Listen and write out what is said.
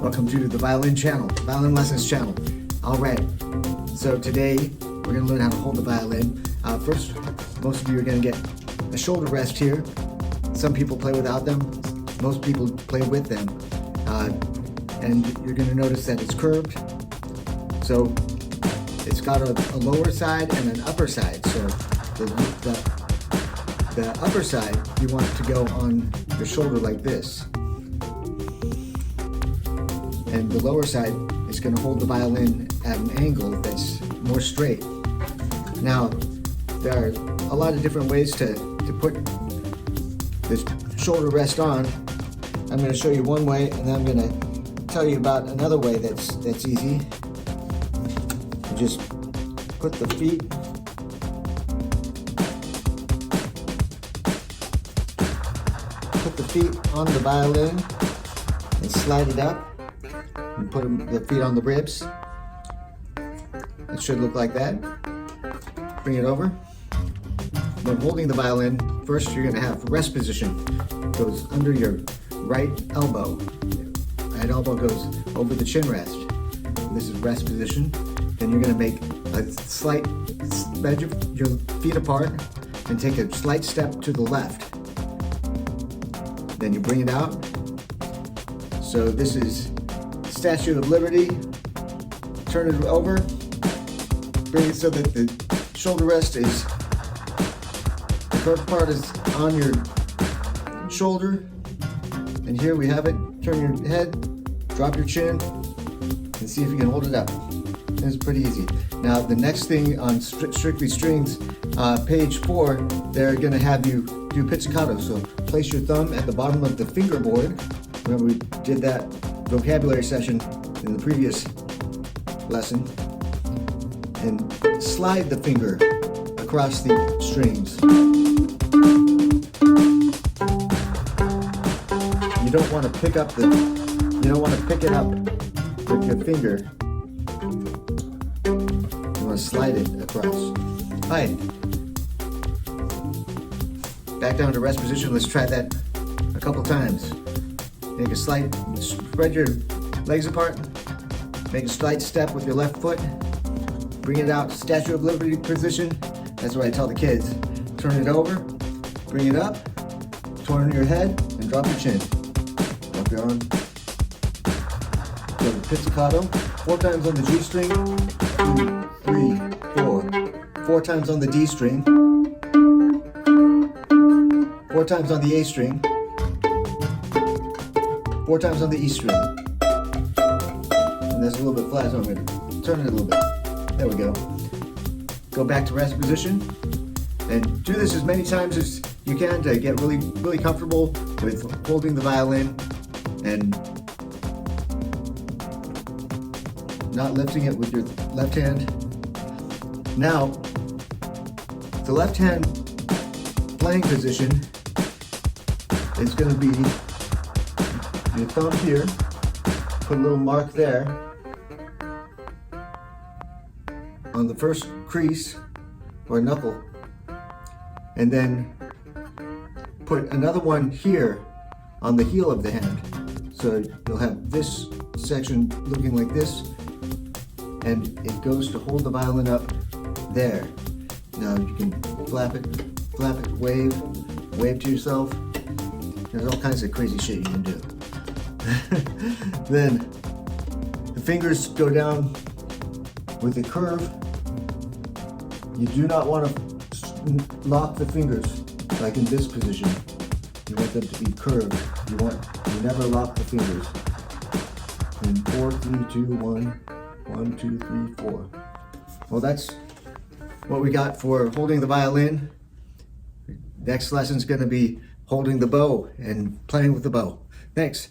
Welcome to the Violin channel, Violin Lessons channel. All right, so today we're going to learn how to hold the violin. First, most of you are going to get a shoulder rest here. Some people play without them, most people play with them. And you're going to notice that it's curved. So it's got a lower side and an upper side. So the upper side, you want it to go on your shoulder like this. And the lower side is going to hold the violin at an angle that's more straight. Now, there are a lot of different ways to put this shoulder rest on. I'm going to show you one way, and then I'm going to tell you about another way that's easy. You just put the feet on the violin and slide it up. And put the feet on the ribs. It should look like that. Bring it over. When holding the violin, first you're going to have rest position. It goes under your right elbow. Right elbow goes over the chin rest. This is rest position. Then you're going to make a slight, spread your feet apart and take a slight step to the left. Then you bring it out. So this is Statue of Liberty. Turn it over. Bring it so that the shoulder rest is, the curved part is on your shoulder. And here we have it. Turn your head, drop your chin, and see if you can hold it up. It's pretty easy. Now the next thing on Strictly Strings, page 4, they're going to have you do pizzicato. So place your thumb at the bottom of the fingerboard. Remember we did that vocabulary session in the previous lesson, and slide the finger across the strings. You don't want to pick up it up with your finger. You want to slide it across. All right. Back down to rest position. Let's try that a couple times. Make a slight, spread your legs apart, make a slight step with your left foot, bring it out, Statue of Liberty position. That's what I tell the kids. Turn it over, bring it up, turn your head, and drop your chin. Drop your arm. Go to pizzicato, 4 times on the G string, 2, 3, 4. 4 times on the D string, 4 times on the A string, 4 times on the E string. And that's a little bit flat, so I'm going to turn it a little bit. There we go. Go back to rest position. And do this as many times as you can to get really comfortable with holding the violin and not lifting it with your left hand. Now, the left hand playing position is going to be your thumb here, put a little mark there on the first crease or knuckle, and then put another one here on the heel of the hand. So you'll have this section looking like this, and it goes to hold the violin up there. Now you can flap it, wave to yourself. There's all kinds of crazy shit you can do. Then the fingers go down with a curve. You do not want to lock the fingers like in this position. You want them to be curved. You never lock the fingers. And 4, 3, 2, 1, 1, 2, 3, 4. Well, that's what we got for holding the violin. Next lesson is going to be holding the bow and playing with the bow. Thanks.